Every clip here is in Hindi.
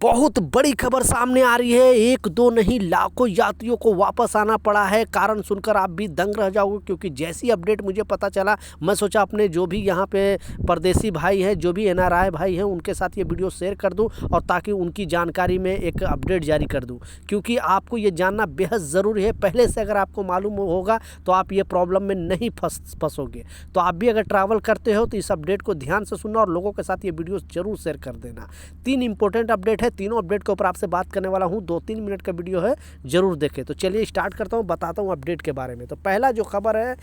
बहुत बड़ी खबर सामने आ रही है। एक दो नहीं लाखों यात्रियों को वापस आना पड़ा है। कारण सुनकर आप भी दंग रह जाओगे, क्योंकि जैसी अपडेट मुझे पता चला मैं सोचा अपने जो भी यहाँ पे परदेसी भाई हैं, जो भी एनआरआई भाई हैं, उनके साथ ये वीडियो शेयर कर दूं और ताकि उनकी जानकारी में एक अपडेट जारी कर दूं, क्योंकि आपको ये जानना बेहद ज़रूरी है। पहले से अगर आपको मालूम होगा तो आप ये प्रॉब्लम में नहीं फंसोगे। तो आप भी अगर ट्रैवल करते हो तो इस अपडेट को ध्यान से सुनना और लोगों के साथ ये वीडियो जरूर शेयर कर देना। 3 इंपॉर्टेंट अपडेट है, तीनों अपडेट के ऊपर आपसे बात करने वाला हूँ। 2-3 मिनट का वीडियो है, जरूर देखें। तो चलिए स्टार्ट करता हूँ, बताता हूँ अपडेट के बारे में। तो पहला जो खबर है,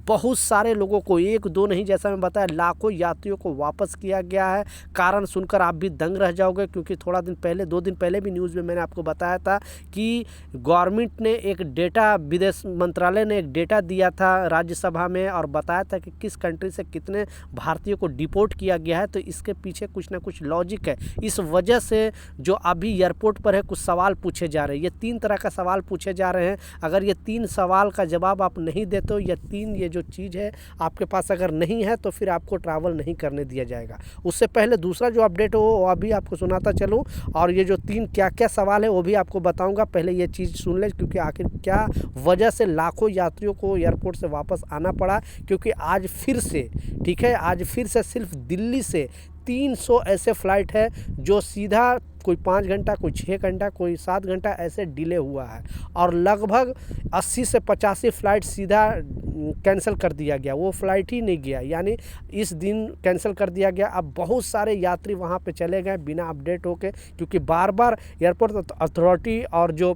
बहुत सारे लोगों को, एक दो नहीं, जैसा मैं बताया, लाखों यात्रियों को वापस किया गया है। कारण सुनकर आप भी दंग रह जाओगे, क्योंकि थोड़ा दिन पहले, 2 दिन पहले भी न्यूज़ में मैंने आपको बताया था कि गवर्नमेंट ने एक डेटा, विदेश मंत्रालय ने एक डेटा दिया था राज्यसभा में और बताया था कि किस कंट्री से कितने भारतीयों को डिपोर्ट किया गया है। तो इसके पीछे कुछ ना कुछ लॉजिक है। इस वजह से जो अभी एयरपोर्ट पर है, कुछ सवाल पूछे जा रहे हैं। ये 3 तरह का सवाल पूछे जा रहे हैं। अगर ये 3 सवाल का जवाब आप नहीं देते हो, या 3 ये जो चीज़ है आपके पास अगर नहीं है, तो फिर आपको ट्रैवल नहीं करने दिया जाएगा। उससे पहले दूसरा जो अपडेट हो वो अभी आपको सुनाता चलूँ, और ये जो 3 क्या क्या सवाल है वो भी आपको बताऊँगा। पहले ये चीज़ सुन ले, क्योंकि आखिर क्या वजह से लाखों यात्रियों को एयरपोर्ट से वापस आना पड़ा। क्योंकि आज फिर से, ठीक है, आज फिर से सिर्फ दिल्ली से 300 ऐसे फ़्लाइट है जो सीधा, कोई 5 घंटा, कोई 6 घंटा, कोई 7 घंटा ऐसे डिले हुआ है। और लगभग 80 से 85 फ़्लाइट सीधा कैंसिल कर दिया गया, वो फ़्लाइट ही नहीं गया, यानी इस दिन कैंसिल कर दिया गया। अब बहुत सारे यात्री वहाँ पे चले गए बिना अपडेट होके, क्योंकि बार बार एयरपोर्ट अथॉरिटी और जो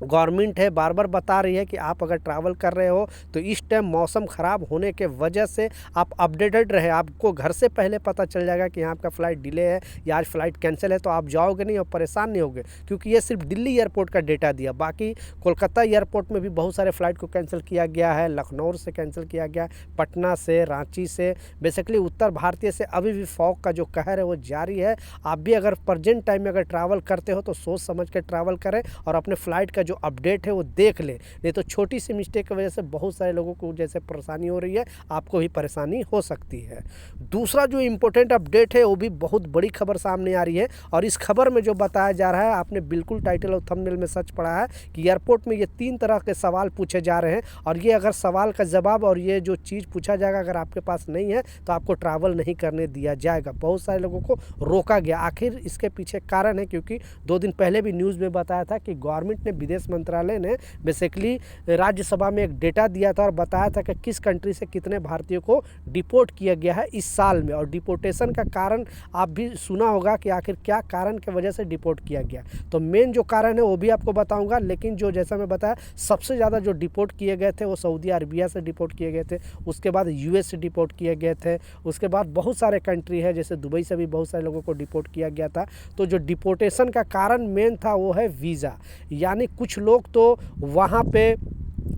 गवर्नमेंट है बार बार बता रही है कि आप अगर ट्रैवल कर रहे हो तो इस टाइम मौसम ख़राब होने के वजह से आप अपडेटेड रहे। आपको घर से पहले पता चल जाएगा कि यहाँ आपका फ़्लाइट डिले है या आज फ़्लाइट कैंसिल है, तो आप जाओगे नहीं और परेशान नहीं होगे। क्योंकि ये सिर्फ दिल्ली एयरपोर्ट का डेटा दिया, बाकी कोलकाता एयरपोर्ट में भी बहुत सारे फ़्लाइट को कैंसिल किया गया है, लखनऊ से कैंसिल किया गया, पटना से, रांची से, बेसिकली उत्तर भारतीय से अभी भी फॉग का जो कहर है वो जारी है। आप भी अगर प्रेजेंट टाइम में अगर ट्रैवल करते हो तो सोच समझ के ट्रैवल करें और अपने फ़्लाइट का जो अपडेट है वो देख ले, नहीं तो छोटी सी मिस्टेक की वजह से बहुत सारे लोगों को जैसे परेशानी हो रही है, आपको भी परेशानी हो सकती है। दूसरा जो इम्पोर्टेंट अपडेट है वो भी बहुत बड़ी खबर सामने आ रही है, और इस खबर में जो बताया जा रहा है, आपने बिल्कुल टाइटल और थंबनेल में सच पढ़ा है कि एयरपोर्ट में ये 3 तरह के सवाल पूछे जा रहे हैं, और ये अगर सवाल का जवाब और ये जो चीज़ पूछा जाएगा अगर आपके पास नहीं है तो आपको ट्रैवल नहीं करने दिया जाएगा। बहुत सारे लोगों को रोका गया। आखिर इसके पीछे कारण है, क्योंकि 2 दिन पहले भी न्यूज़ में बताया था कि गवर्नमेंट ने, विदेश मंत्रालय ने बेसिकली राज्यसभा में एक डेटा दिया था और बताया था कि किस कंट्री से कितने भारतीयों को डिपोर्ट किया गया है इस साल में। और डिपोर्टेशन का कारण आप भी सुना होगा कि आखिर क्या कारण की वजह से डिपोर्ट किया गया। तो मेन जो कारण है वो भी आपको बताऊंगा, लेकिन जो जैसा मैं बताया सबसे ज़्यादा जो डिपोर्ट किए गए थे वो सऊदी अरबिया से डिपोर्ट किए गए थे, उसके बाद यूएस से डिपोर्ट किए गए थे, उसके बाद बहुत सारे कंट्री है जैसे दुबई से भी बहुत सारे लोगों को डिपोर्ट किया गया था। तो जो डिपोर्टेशन का कारण मेन था वो है वीज़ा, यानी कुछ लोग तो वहाँ पे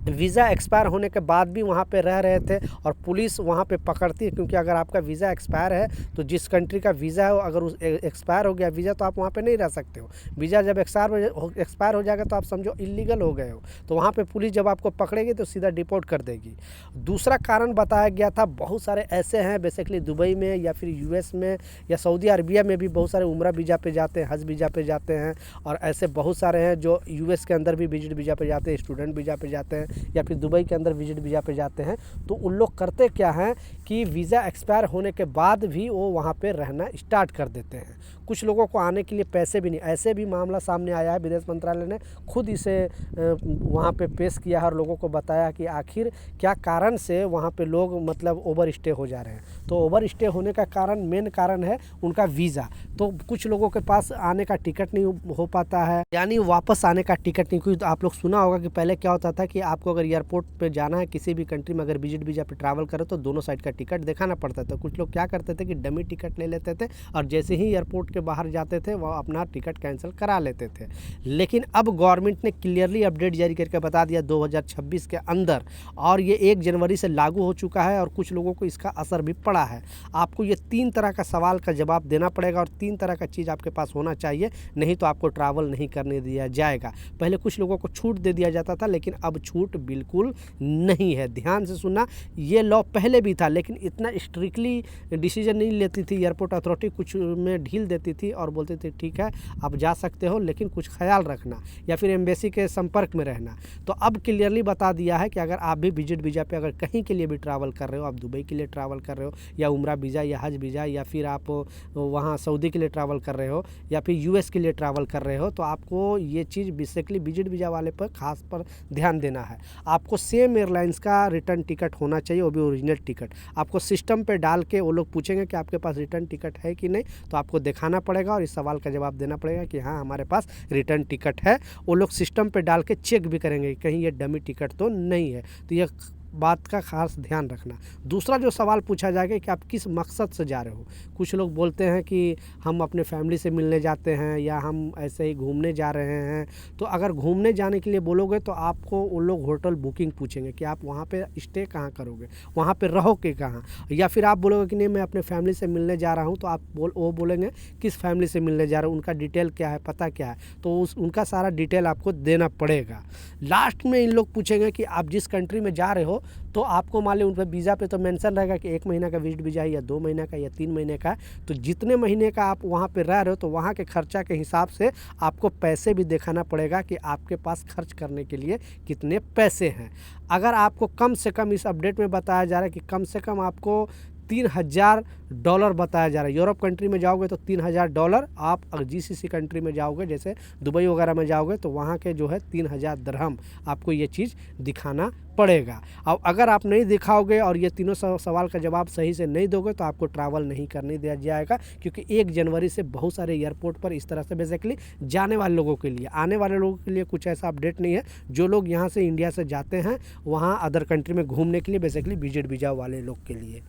वीज़ा एक्सपायर होने के बाद भी वहाँ पे रह रहे थे और पुलिस वहाँ पे पकड़ती है, क्योंकि अगर आपका वीज़ा एक्सपायर है तो जिस कंट्री का वीज़ा है अगर उस एक्सपायर हो गया वीज़ा तो आप वहाँ पे नहीं रह सकते हो। वीज़ा जब एक्सपायर हो जाएगा तो आप समझो इलीगल हो गए हो, तो वहाँ पे पुलिस जब आपको पकड़ेगी तो सीधा डिपोर्ट कर देगी। दूसरा कारण बताया गया था, बहुत सारे ऐसे हैं बेसिकली दुबई में या फिर यूएस में या सऊदी अरबिया में भी बहुत सारे उम्रा वीज़ा पे जाते हैं, हज वीज़ा पे जाते हैं, और ऐसे बहुत सारे हैं जो यूएस के अंदर भी विजिट वीज़ा पे जाते हैं, स्टूडेंट वीज़ा पे जाते हैं, या फिर दुबई के अंदर विजिट वीज़ा पे जाते हैं। तो उन लोग करते क्या हैं कि वीज़ा एक्सपायर होने के बाद भी वो वहाँ पे रहना स्टार्ट कर देते हैं। कुछ लोगों को आने के लिए पैसे भी नहीं, ऐसे भी मामला सामने आया है। विदेश मंत्रालय ने खुद इसे वहाँ पे पेश किया है और लोगों को बताया कि आखिर क्या कारण से वहाँ पे लोग मतलब ओवर स्टे हो जा रहे हैं। तो ओवर स्टे होने का कारण, मेन कारण है उनका वीज़ा। तो कुछ लोगों के पास आने का टिकट नहीं हो पाता है, यानी वापस आने का टिकट नहीं। क्योंकि आप लोग सुना होगा कि पहले क्या होता था कि आपको अगर एयरपोर्ट पे जाना है किसी भी कंट्री में, अगर विजिट वीज़ा पे ट्रैवल करो तो दोनों साइड का टिकट दिखाना पड़ता था। कुछ लोग क्या करते थे कि डमी टिकट ले लेते थे और जैसे ही एयरपोर्ट के बाहर जाते थे वह अपना टिकट कैंसिल करा लेते थे। लेकिन अब गवर्नमेंट ने क्लियरली अपडेट जारी करके बता दिया 2026 के अंदर, और ये 1 जनवरी से लागू हो चुका है और कुछ लोगों को इसका असर भी पड़ा है। आपको ये 3 तरह का सवाल का जवाब देना पड़ेगा और 3 तरह का चीज़ आपके पास होना चाहिए, नहीं तो आपको ट्रैवल नहीं करने दिया जाएगा। पहले कुछ लोगों को छूट दे दिया जाता था, लेकिन अब छूट स्ट्रिक्ट बिल्कुल नहीं है। ध्यान से सुनना, ये लॉ पहले भी था लेकिन इतना स्ट्रिक्टली डिसीजन नहीं लेती थी एयरपोर्ट अथॉरिटी, कुछ में ढील देती थी और बोलती थी ठीक है आप जा सकते हो लेकिन कुछ ख्याल रखना या फिर एम्बेसी के संपर्क में रहना। तो अब क्लियरली बता दिया है कि अगर आप भी विजिट वीज़ा पे अगर कहीं के लिए भी ट्रैवल कर रहे हो, आप दुबई के लिए ट्रैवल कर रहे हो या उम्रा वीज़ा या हज वीज़ा या फिर आप वहाँ सऊदी के लिए ट्रैवल कर रहे हो या फिर यूएस के लिए ट्रैवल कर रहे हो, तो आपको ये चीज़ बेसिकली विजिट वीज़ा वाले पर खास पर ध्यान देना है। आपको सेम एयरलाइंस का रिटर्न टिकट होना चाहिए, वो भी ओरिजिनल टिकट। आपको सिस्टम पे डाल के वो लोग पूछेंगे कि आपके पास रिटर्न टिकट है कि नहीं, तो आपको दिखाना पड़ेगा और इस सवाल का जवाब देना पड़ेगा कि हाँ हमारे पास रिटर्न टिकट है। वो लोग सिस्टम पे डाल के चेक भी करेंगे कहीं ये डमी टिकट तो नहीं है। तो ये बात का खास ध्यान रखना। दूसरा जो सवाल पूछा जाएगा कि आप किस मकसद से जा रहे हो। कुछ लोग बोलते हैं कि हम अपने फैमिली से मिलने जाते हैं या हम ऐसे ही घूमने जा रहे हैं। तो अगर घूमने जाने के लिए बोलोगे तो आपको वो लोग होटल बुकिंग पूछेंगे कि आप वहाँ पे स्टे कहाँ करोगे, वहाँ पे रहोगे कहाँ। या फिर आप बोलोगे कि नहीं मैं अपने फैमिली से मिलने जा रहा हूँ, तो आप वो बोलेंगे किस फैमिली से मिलने जा रहे हो, उनका डिटेल क्या है, पता क्या है, तो उनका सारा डिटेल आपको देना पड़ेगा। लास्ट में इन लोग पूछेंगे कि आप जिस कंट्री में जा रहे हो तो आपको मान लो उन पर वीज़ा पे तो मेंशन रहेगा कि 1 महीना का विजिट वीज़ा है या 2 महीना का या 3 महीने का। तो जितने महीने का आप वहाँ पे रह रहे हो तो वहाँ के खर्चा के हिसाब से आपको पैसे भी दिखाना पड़ेगा कि आपके पास खर्च करने के लिए कितने पैसे हैं। अगर आपको कम से कम इस अपडेट में बताया जा रहा है कि कम से कम आपको $3000 बताया जा रहा है। यूरोप कंट्री में जाओगे तो $3000, आप अगर जीसीसी कंट्री में जाओगे जैसे दुबई वगैरह में जाओगे तो वहाँ के जो है 3000 दिरहम आपको ये चीज़ दिखाना पड़ेगा। अब अगर आप नहीं दिखाओगे और ये तीनों सवाल का जवाब सही से नहीं दोगे तो आपको ट्रैवल नहीं करने दिया जाएगा, क्योंकि 1 जनवरी से बहुत सारे एयरपोर्ट पर इस तरह से बेसिकली जाने वाले लोगों के लिए, आने वाले लोगों के लिए कुछ ऐसा अपडेट नहीं है। जो लोग यहाँ से इंडिया से जाते हैं वहाँ अदर कंट्री में घूमने के लिए बेसिकली विजिट वीज़ा वाले लोग के लिए।